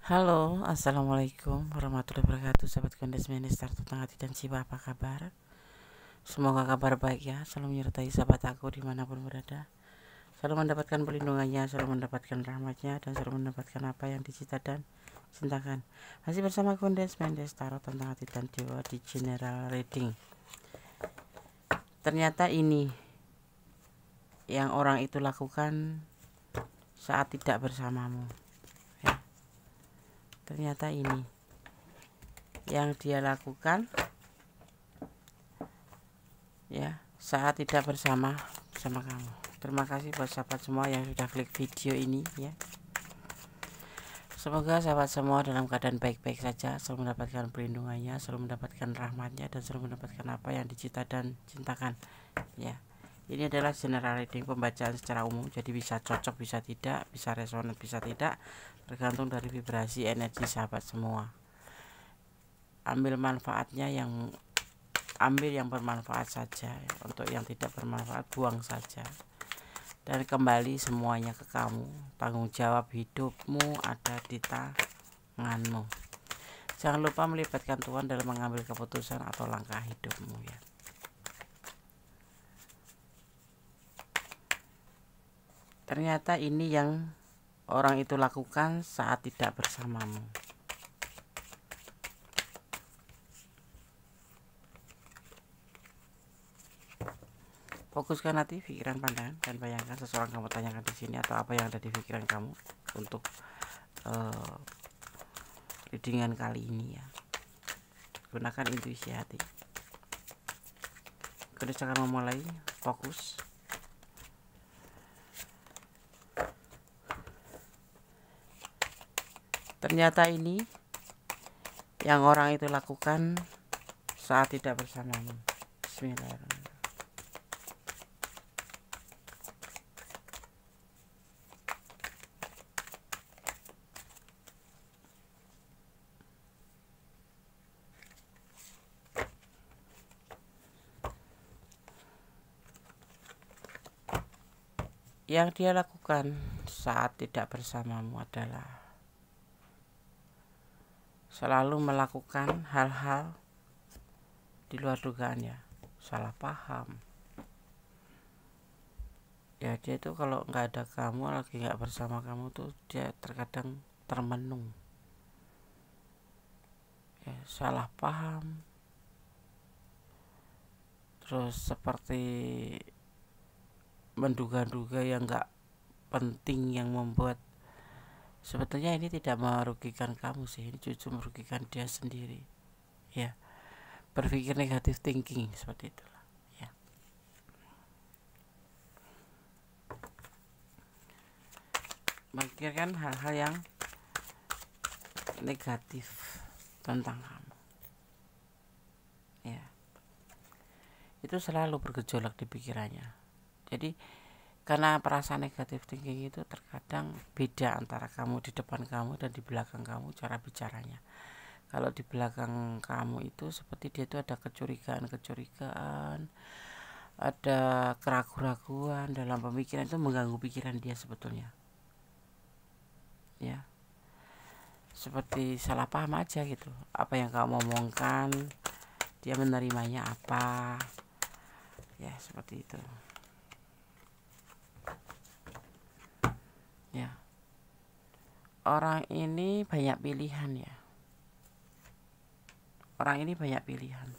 Halo, assalamualaikum warahmatullahi wabarakatuh. Sahabat Kondes Minister Tentang Hati dan Jiwa, apa kabar? Semoga kabar baik ya, selalu menyertai sahabat aku dimanapun berada. Selalu mendapatkan perlindungannya, selalu mendapatkan rahmatnya, dan selalu mendapatkan apa yang dicita dan cintakan. Masih bersama Kondes Minister Tentang Hati dan Jiwa di General Reading. Ternyata ini yang orang itu lakukan saat tidak bersamamu. Ternyata ini yang dia lakukan ya saat tidak bersama kamu. Terima kasih buat sahabat semua yang sudah klik video ini ya. Semoga sahabat semua dalam keadaan baik-baik saja, selalu mendapatkan perlindungannya, selalu mendapatkan rahmatnya, dan selalu mendapatkan apa yang dicita dan cintakan ya. Ini adalah general reading, pembacaan secara umum, jadi bisa cocok, bisa tidak, bisa resonan, bisa tidak, tergantung dari vibrasi energi sahabat semua. Ambil manfaatnya, ambil yang bermanfaat saja ya. Untuk yang tidak bermanfaat buang saja. Dan kembali semuanya ke kamu. Tanggung jawab hidupmu ada di tanganmu. Jangan lupa melibatkan Tuhan dalam mengambil keputusan atau langkah hidupmu ya. Ternyata ini yang orang itu lakukan saat tidak bersamamu. Fokuskan hati, pikiran, pandangan, dan bayangkan seseorang kamu tanyakan di sini atau apa yang ada di pikiran kamu untuk readingan kali ini ya. Gunakan intuisi hati. Kita akan memulai. Fokus. Ternyata ini yang orang itu lakukan saat tidak bersamamu. Bismillahirrahmanirrahim. Yang dia lakukan saat tidak bersamamu adalah selalu melakukan hal-hal di luar dugaan ya, salah paham ya. Dia tuh kalau nggak ada kamu, lagi nggak bersama kamu tuh dia terkadang termenung ya, salah paham, terus seperti menduga-duga yang nggak penting, yang membuat sebetulnya ini tidak merugikan kamu sih, ini justru merugikan dia sendiri ya. Berpikir negatif thinking seperti itulah ya. Memikirkan hal-hal yang negatif tentang kamu ya. Itu selalu bergejolak di pikirannya. Jadi karena perasaan negatif thinking itu terkadang beda antara kamu di depan kamu dan di belakang kamu cara bicaranya. Kalau di belakang kamu itu seperti dia itu ada kecurigaan, ada keraguan-raguan dalam pemikiran, itu mengganggu pikiran dia sebetulnya ya. Seperti salah paham aja gitu. Apa yang kamu omongkan dia menerimanya apa ya, seperti itu ya. Orang ini banyak pilihan ya. Orang ini banyak pilihan.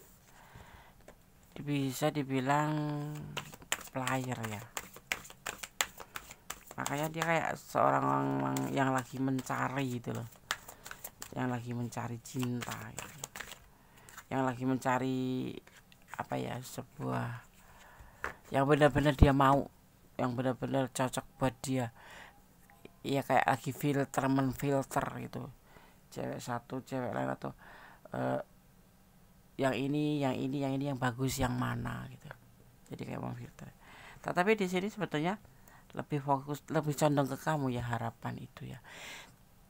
Bisa dibilang player ya. Makanya dia kayak seorang yang lagi mencari gitu loh. Yang lagi mencari cinta gitu. Yang lagi mencari apa ya, sebuah yang benar-benar dia mau, yang benar-benar cocok buat dia. Iya, kayak lagi menfilter gitu, cewek satu cewek lain, atau yang ini yang bagus, yang mana gitu. Jadi kayak memfilter. Tetapi di sini sebetulnya lebih fokus, lebih condong ke kamu ya, harapan itu ya.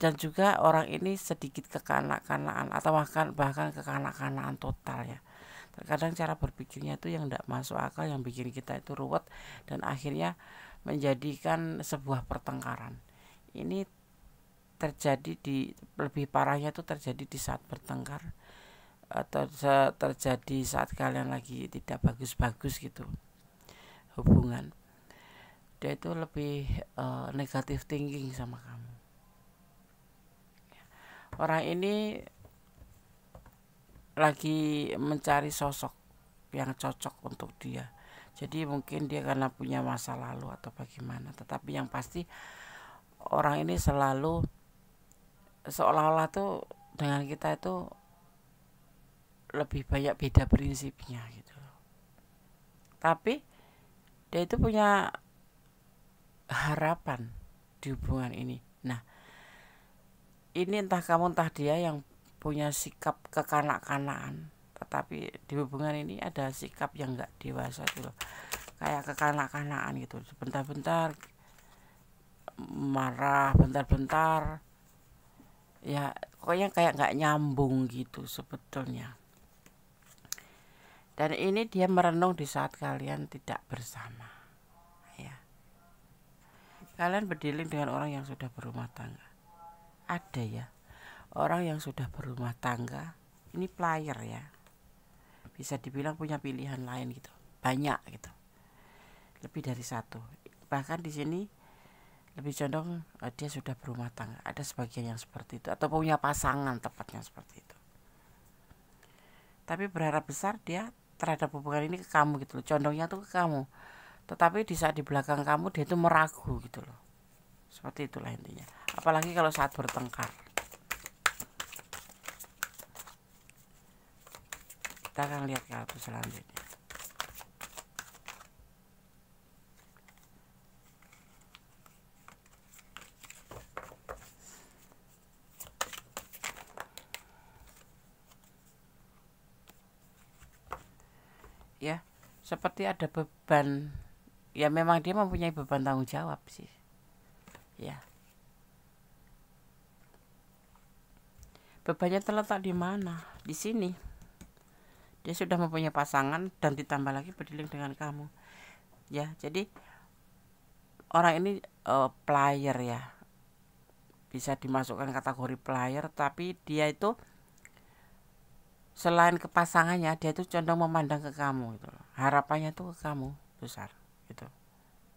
Dan juga orang ini sedikit kekanak-kanakan atau bahkan kekanak-kanakan total ya. Terkadang cara berpikirnya itu yang tidak masuk akal, yang bikin kita itu ruwet dan akhirnya menjadikan sebuah pertengkaran. Ini terjadi lebih parahnya tuh terjadi di saat bertengkar atau terjadi saat kalian lagi tidak bagus-bagus gitu hubungan. Dia itu lebih negatif thinking sama kamu. Orang ini lagi mencari sosok yang cocok untuk dia. Jadi mungkin dia karena punya masa lalu atau bagaimana, tetapi yang pasti orang ini selalu seolah-olah tuh dengan kita itu lebih banyak beda prinsipnya gitu. Tapi dia itu punya harapan di hubungan ini. Nah, ini entah kamu entah dia yang punya sikap kekanak-kanakan, tetapi di hubungan ini ada sikap yang nggak dewasa gitu loh, kayak kekanak-kanakan gitu. Bentar-bentar marah, bentar-bentar ya pokoknya kayak nggak nyambung gitu sebetulnya. Dan ini dia merenung di saat kalian tidak bersama ya. Kalian berdealing dengan orang yang sudah berumah tangga. Ada ya orang yang sudah berumah tangga, ini player ya, bisa dibilang punya pilihan lain gitu, banyak gitu, lebih dari satu. Bahkan di sini lebih condong dia sudah berumah tangga. Ada sebagian yang seperti itu atau punya pasangan tepatnya seperti itu. Tapi berharap besar dia terhadap hubungan ini ke kamu gitu loh, condongnya tuh ke kamu. Tetapi di saat di belakang kamu dia itu meragu gitu loh. Seperti itulah intinya. Apalagi kalau saat bertengkar. Kita akan lihat kartu selanjutnya. Ya, seperti ada beban. Ya memang dia mempunyai beban tanggung jawab sih. Ya. Bebannya terletak di mana? Di sini. Dia sudah mempunyai pasangan dan ditambah lagi berdealing dengan kamu. Ya, jadi orang ini player ya. Bisa dimasukkan kategori player, tapi dia itu selain ke pasangannya, dia itu condong memandang ke kamu gitu. Harapannya tuh ke kamu besar gitu.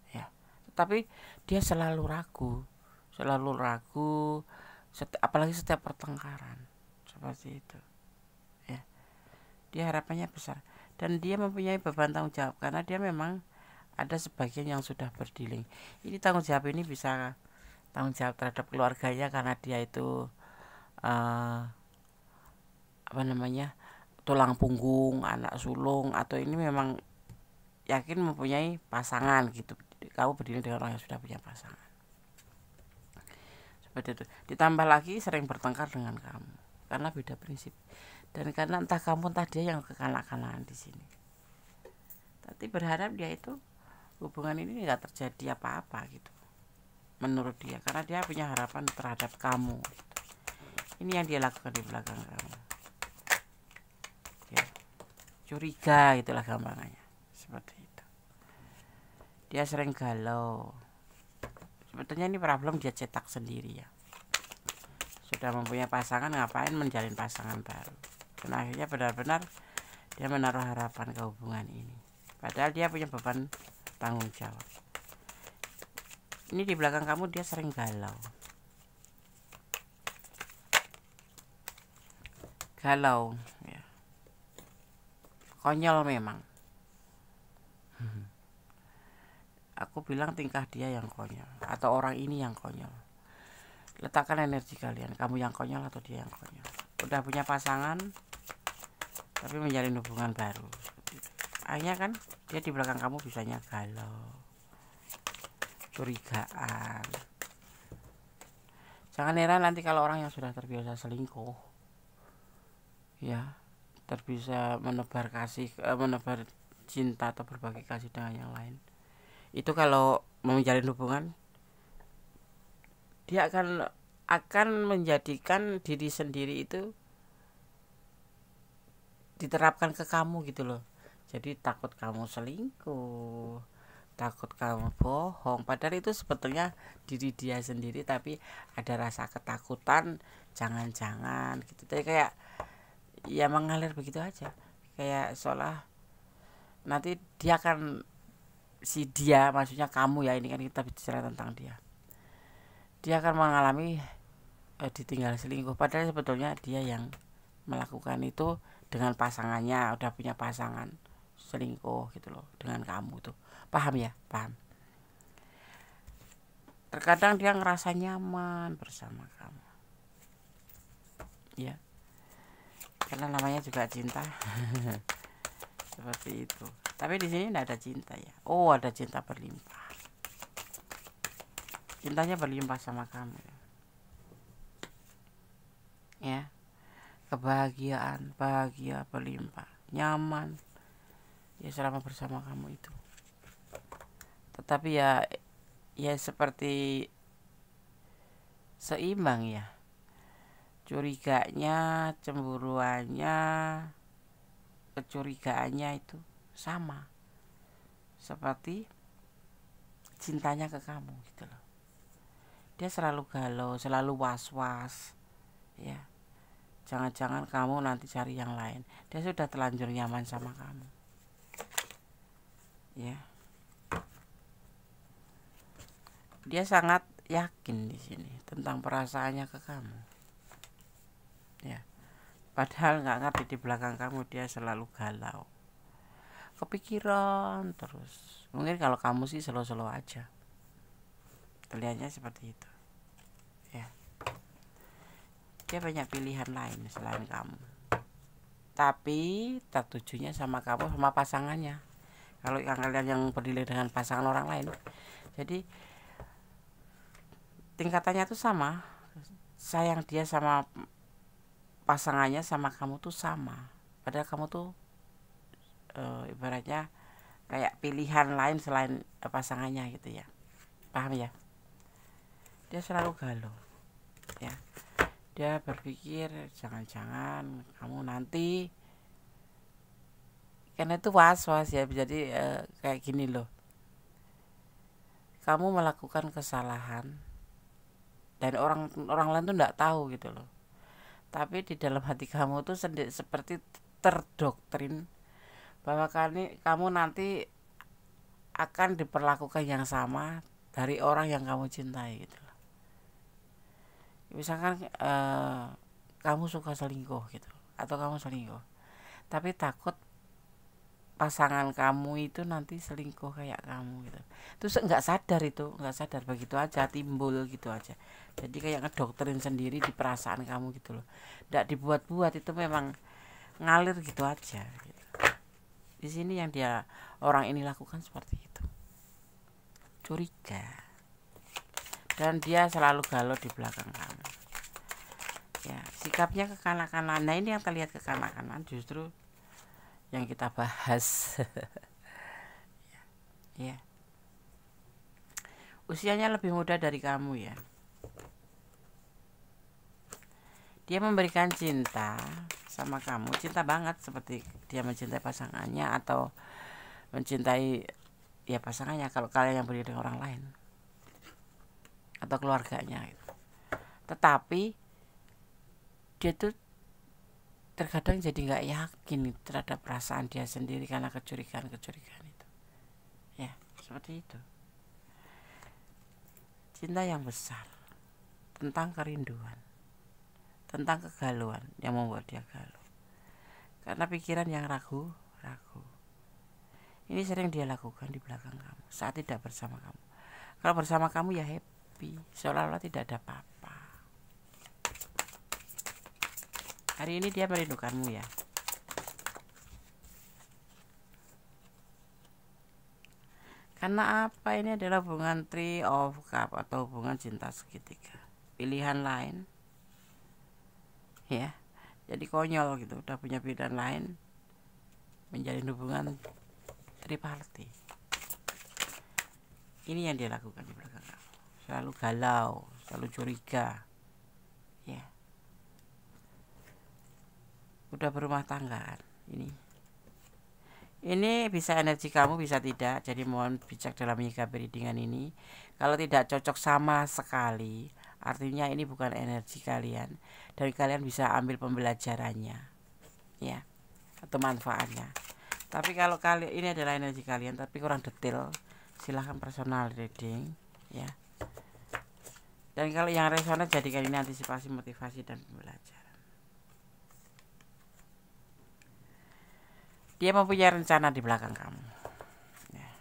Ya. Tetapi dia selalu ragu, apalagi setiap pertengkaran seperti itu. Ya. Dia harapannya besar dan dia mempunyai beban tanggung jawab karena dia memang ada sebagian yang sudah berdealing. Ini tanggung jawab ini bisa tanggung jawab terhadap keluarganya karena dia itu tulang punggung, anak sulung, atau ini memang yakin mempunyai pasangan gitu. Kamu berdiri dengan orang yang sudah punya pasangan seperti itu. Ditambah lagi sering bertengkar dengan kamu karena beda prinsip dan karena entah kamu entah dia yang kekanak-kanakan di sini. Tapi berharap dia itu hubungan ini nggak terjadi apa-apa gitu menurut dia karena dia punya harapan terhadap kamu gitu. Ini yang dia lakukan di belakang kamu ya. Curiga itulah gampangannya seperti itu. Dia sering galau. Sebetulnya ini problem dia cetak sendiri ya. Sudah mempunyai pasangan, ngapain menjalin pasangan baru. Dan akhirnya benar-benar dia menaruh harapan ke hubungan ini, padahal dia punya beban tanggung jawab. Ini di belakang kamu dia sering galau. Galau ya. Konyol memang. Aku bilang tingkah dia yang konyol atau orang ini yang konyol. Letakkan energi kalian, kamu yang konyol atau dia yang konyol. Udah punya pasangan tapi menjalin hubungan baru. Akhirnya kan dia di belakang kamu bisanya galau, curigaan. Jangan heran nanti kalau orang yang sudah terbiasa selingkuh ya, terbiasa menebar cinta atau berbagi kasih dengan yang lain, itu kalau mau menjalin hubungan dia akan menjadikan diri sendiri itu diterapkan ke kamu gitu loh. Jadi takut kamu selingkuh, takut kamu bohong, padahal itu sebetulnya diri dia sendiri, tapi ada rasa ketakutan jangan-jangan gitu. Jadi kayak ya mengalir begitu aja, kayak seolah nanti dia akan, si dia maksudnya kamu ya, ini kan kita bicara tentang dia akan mengalami ditinggal selingkuh, padahal sebetulnya dia yang melakukan itu dengan pasangannya, udah punya pasangan, selingkuh gitu loh dengan kamu tuh. Paham ya? Paham. Terkadang dia ngerasa nyaman bersama kamu, ya, karena namanya juga cinta. Seperti itu. Tapi di sini tidak ada cinta ya. Oh, ada cinta berlimpah. Cintanya berlimpah sama kamu, ya. Kebahagiaan, bahagia, berlimpah, nyaman, ya selama bersama kamu itu. Tetapi ya seperti seimbang ya, curiganya, cemburuannya, kecurigaannya itu sama seperti cintanya ke kamu gitu loh. Dia selalu galau, selalu was-was, ya, jangan-jangan kamu nanti cari yang lain. Dia sudah terlanjur nyaman sama kamu, ya. Dia sangat yakin di sini tentang perasaannya ke kamu, ya. Padahal nggak ngerti di belakang kamu dia selalu galau, kepikiran terus. Mungkin kalau kamu sih slow-slow aja, terlihatnya seperti itu, ya. Dia banyak pilihan lain selain kamu, tapi tertujunya sama kamu, sama pasangannya. Kalau kalian yang berdiri dengan pasangan orang lain, jadi tingkatannya tuh sama, sayang dia sama pasangannya sama kamu tuh sama, padahal kamu tuh ibaratnya kayak pilihan lain selain pasangannya gitu ya. Paham ya? Dia selalu galau, ya. Dia berpikir jangan-jangan kamu nanti, karena itu was-was ya. Jadi kayak gini loh, kamu melakukan kesalahan dan orang lain tuh nggak tahu gitu loh, tapi di dalam hati kamu tuh seperti terdoktrin bahwa kamu nanti akan diperlakukan yang sama dari orang yang kamu cintai gitu loh. Misalkan kamu suka selingkuh gitu, atau kamu selingkuh, tapi takut pasangan kamu itu nanti selingkuh kayak kamu gitu. Terus nggak sadar begitu aja timbul gitu aja. Jadi kayak ngedoktrin sendiri di perasaan kamu gitu loh. Nggak dibuat-buat, itu memang ngalir gitu aja gitu. Di sini yang orang ini lakukan seperti itu. Curiga. Dan dia selalu galau di belakang kamu. Ya, sikapnya kekanak-kanakan. Nah, ini yang terlihat kekanak-kanakan justru yang kita bahas. Ya. Usianya lebih muda dari kamu ya. Dia memberikan cinta sama kamu, cinta banget seperti dia mencintai pasangannya atau mencintai ya pasangannya kalau kalian yang berdiri dengan orang lain atau keluarganya gitu. Tetapi dia tuh terkadang jadi nggak yakin terhadap perasaan dia sendiri karena kecurigaan itu, ya, seperti itu. Cinta yang besar tentang kerinduan, tentang kegalauan yang membuat dia galau karena pikiran yang ragu. Ini sering dia lakukan di belakang kamu saat tidak bersama kamu. Kalau bersama kamu ya happy, seolah-olah tidak ada apa-apa. Hari ini dia merindukanmu ya. Karena apa? Ini adalah hubungan Three of Cup atau hubungan cinta segitiga. Pilihan lain, ya. Jadi konyol gitu, udah punya pilihan lain, menjalin hubungan triparty. Ini yang dia lakukan di belakang kamu. Selalu galau, selalu curiga, ya. Udah berumah tangga kan ini. Ini bisa energi kamu, bisa tidak. Jadi mohon bijak dalam menyikapi readingan ini. Kalau tidak cocok sama sekali, artinya ini bukan energi kalian, dan kalian bisa ambil pembelajarannya, ya, atau manfaatnya. Tapi kalau kalian ini adalah energi kalian tapi kurang detail, silahkan personal reading, ya. Dan kalau yang resonat, jadikan ini antisipasi, motivasi, dan pembelajaran. Dia mempunyai rencana di belakang kamu, ya.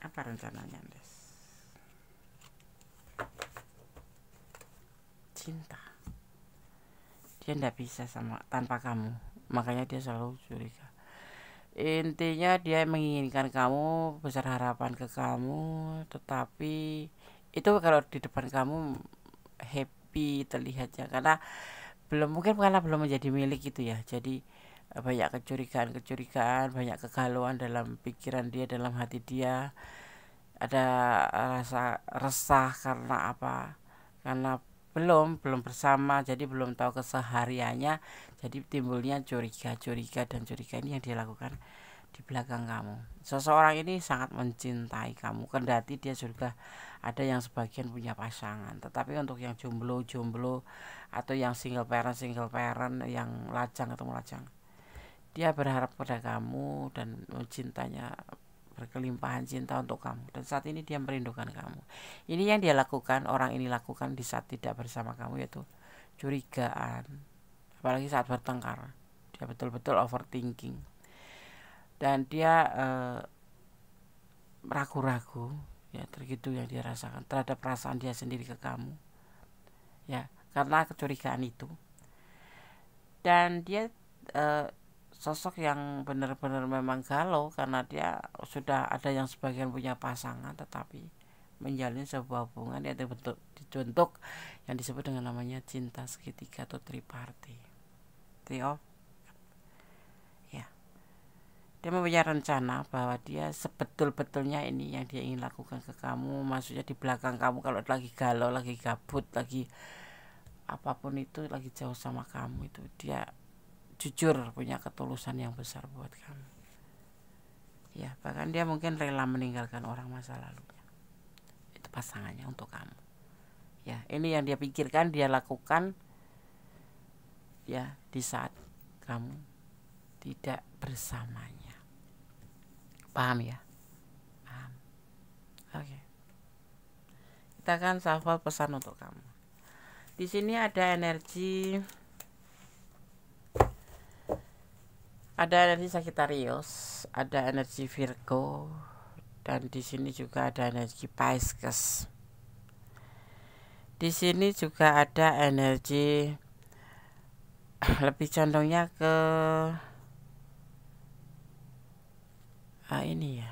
Apa rencananya, Des? Cinta. Dia tidak bisa tanpa kamu, makanya dia selalu curiga. Intinya dia menginginkan kamu, besar harapan ke kamu, tetapi itu kalau di depan kamu happy terlihatnya, karena belum menjadi milik gitu ya. Jadi banyak kecurigaan, banyak kegalauan dalam pikiran dia, dalam hati dia. Ada rasa resah karena apa? Karena belum bersama, jadi belum tahu kesehariannya. Jadi timbulnya curiga ini yang dia lakukan di belakang kamu. Seseorang ini sangat mencintai kamu, kendati dia sudah ada yang sebagian punya pasangan, tetapi untuk yang jomblo atau yang single parent yang lajang atau melajang, dia berharap pada kamu dan mencintanya, berkelimpahan cinta untuk kamu, dan saat ini dia merindukan kamu. Ini yang dia lakukan, orang ini lakukan di saat tidak bersama kamu, yaitu curigaan, apalagi saat bertengkar. Dia betul-betul overthinking, dan dia ragu-ragu, ya, tergitu yang dia rasakan terhadap perasaan dia sendiri ke kamu, ya, karena kecurigaan itu. Dan dia sosok yang benar-benar memang galau, karena dia sudah ada yang sebagian punya pasangan, tetapi menjalin sebuah hubungan yang dibentuk yang disebut dengan namanya cinta segitiga atau triparty. Dia mempunyai rencana bahwa dia sebetul-betulnya ini yang dia ingin lakukan ke kamu, maksudnya di belakang kamu kalau lagi galau, lagi gabut, lagi apapun itu, lagi jauh sama kamu, itu dia jujur punya ketulusan yang besar buat kamu, ya. Bahkan dia mungkin rela meninggalkan orang masa lalunya, itu pasangannya untuk kamu, ya. Ini yang dia pikirkan, dia lakukan, ya, di saat kamu tidak bersamanya. Paham ya? Paham. Oke. Kita akan shuffle pesan untuk kamu. Di sini ada energi Sagittarius, ada energi Virgo, dan di sini juga ada energi Pisces. Di sini juga ada energi lebih condongnya ke ini ya,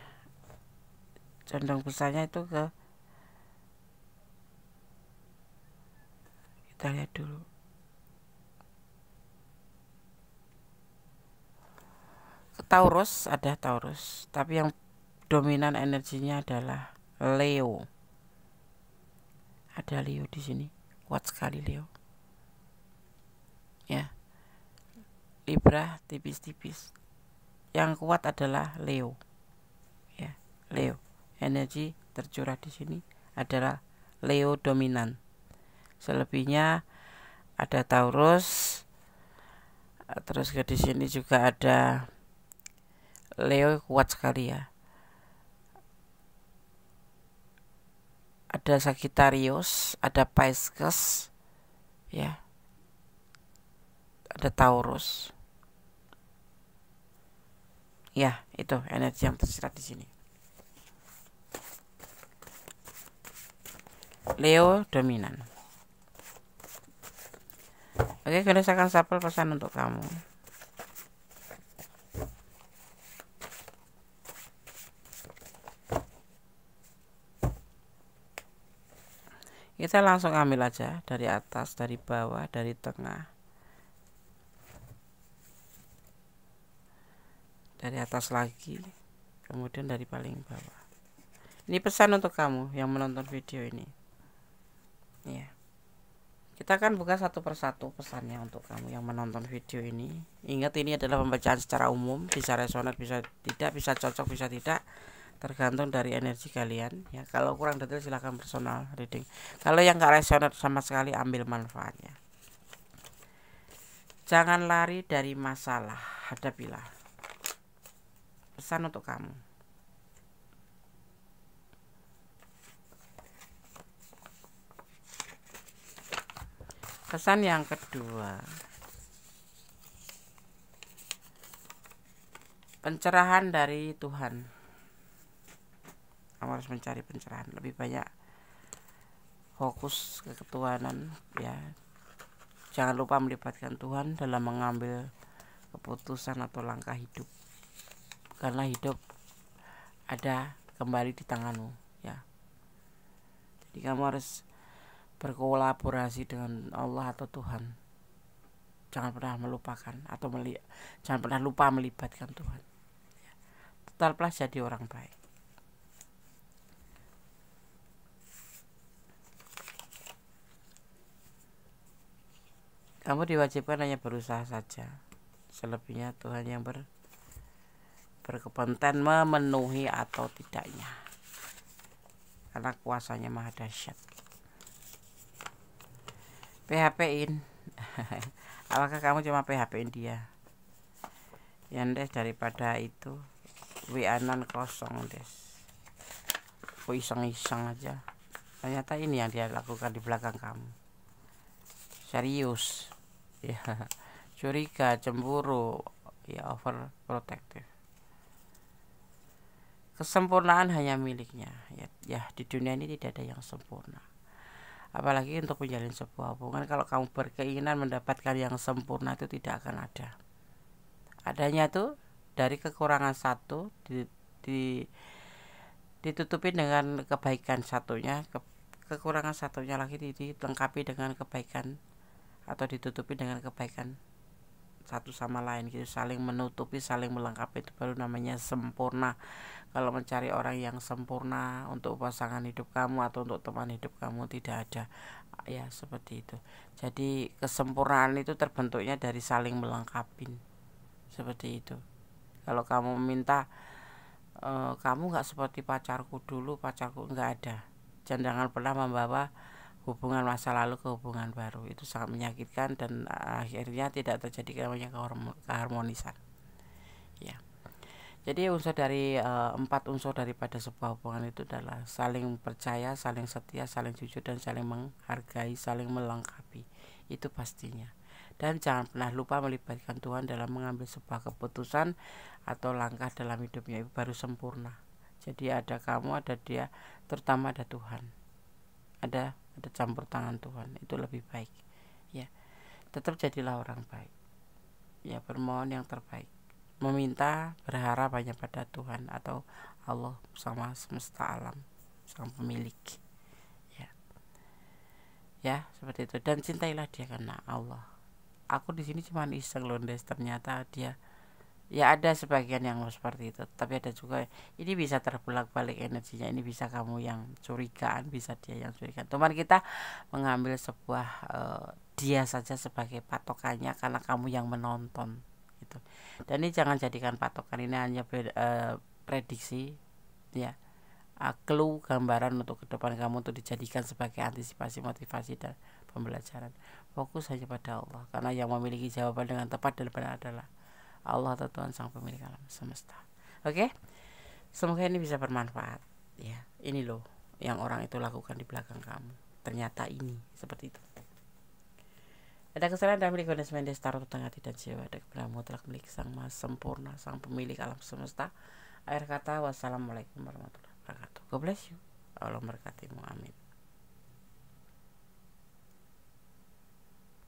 condong besarnya itu ke, kita lihat dulu, ke Taurus. Ada Taurus, tapi yang dominan energinya adalah Leo. Ada Leo di sini, kuat sekali Leo, ya. Libra tipis-tipis, yang kuat adalah Leo, ya. Leo, energi tercurah di sini adalah Leo dominan. Selebihnya ada Taurus, terus ke di sini juga ada Leo, kuat sekali ya. Ada Sagittarius, ada Pisces, ya. Ada Taurus. Ya, itu energi yang tersirat di sini. Leo dominan. Oke, kita akan shuffle pesan untuk kamu. Kita langsung ambil aja dari atas, dari bawah, dari tengah, dari atas lagi, kemudian dari paling bawah. Ini pesan untuk kamu yang menonton video ini, ya. Kita akan buka satu persatu pesannya untuk kamu yang menonton video ini. Ingat, ini adalah pembacaan secara umum, bisa resonan, bisa tidak, bisa cocok, bisa tidak, tergantung dari energi kalian ya. Kalau kurang detail silahkan personal reading. Kalau yang gak resonan sama sekali, ambil manfaatnya. Jangan lari dari masalah, hadapilah. Pesan untuk kamu. Pesan yang kedua, pencerahan dari Tuhan. Kamu harus mencari pencerahan, lebih banyak fokus ke ketuhanan ya. Jangan lupa melibatkan Tuhan dalam mengambil keputusan atau langkah hidup, karena hidup ada kembali di tanganmu ya. Jadi kamu harus berkolaborasi dengan Allah atau Tuhan. Jangan pernah melupakan atau jangan pernah lupa melibatkan Tuhan. Tetaplah jadi orang baik. Kamu diwajibkan hanya berusaha saja. Selebihnya Tuhan yang berkepentingan memenuhi atau tidaknya, karena kuasanya maha dahsyat. PHP-in. Apakah kamu cuma PHP-in dia? Ya Des, daripada itu WA-nan kosong Des. Kok iseng-iseng aja. Ternyata ini yang dia lakukan di belakang kamu. Serius ya. Curiga, cemburu ya, overprotective. Kesempurnaan hanya miliknya ya. Di dunia ini tidak ada yang sempurna, apalagi untuk menjalin sebuah hubungan. Kalau kamu berkeinginan mendapatkan yang sempurna, itu tidak akan ada. Adanya tuh dari kekurangan satu ditutupi dengan kebaikan satunya, kekurangan satunya lagi dilengkapi dengan kebaikan atau ditutupi dengan kebaikan satu sama lain gitu, saling menutupi, saling melengkapi, itu baru namanya sempurna. Kalau mencari orang yang sempurna untuk pasangan hidup kamu atau untuk teman hidup kamu, tidak ada ya, seperti itu. Jadi kesempurnaan itu terbentuknya dari saling melengkapi, seperti itu. Kalau kamu minta kamu nggak seperti pacarku dulu, pacarku, nggak ada. Jangan pernah membawa hubungan masa lalu ke hubungan baru, itu sangat menyakitkan dan akhirnya tidak terjadi namanya keharmonisan ya. Jadi unsur dari 4 unsur daripada sebuah hubungan itu adalah saling percaya, saling setia, saling jujur, dan saling menghargai, saling melengkapi, itu pastinya. Dan jangan pernah lupa melibatkan Tuhan dalam mengambil sebuah keputusan atau langkah dalam hidupnya, itu baru sempurna. Jadi ada kamu, ada dia, terutama ada Tuhan, ada campur tangan Tuhan, itu lebih baik ya. Tetap jadilah orang baik ya, bermohon yang terbaik, meminta, berharap hanya pada Tuhan atau Allah sama semesta alam, sang pemilik ya seperti itu. Dan cintailah dia karena Allah. Aku di sini cuma iseng loh Des, ternyata dia ya, ada sebagian yang seperti itu, tapi ada juga ini bisa terbalik energinya. Ini bisa kamu yang curigaan, bisa dia yang curigaan. Teman kita mengambil sebuah dia saja sebagai patokannya karena kamu yang menonton gitu. Dan ini jangan jadikan patokan, ini hanya prediksi ya, clue, gambaran untuk ke depan kamu, untuk dijadikan sebagai antisipasi, motivasi, dan pembelajaran. Fokus hanya pada Allah, karena yang memiliki jawaban dengan tepat dan benar adalah Allah atau Tuhan sang pemilik alam semesta. Oke, semoga ini bisa bermanfaat ya. Ini loh yang orang itu lakukan di belakang kamu, ternyata ini seperti itu. Ada kesalahan dalam milik Godes Mendes taruh tengah tidak jiwa, ada kebenaran mutlak milik sang maha sempurna, sang pemilik alam semesta. Akhir kata, wassalamualaikum warahmatullahi wabarakatuh. God bless you. Allah memberkatimu, amin.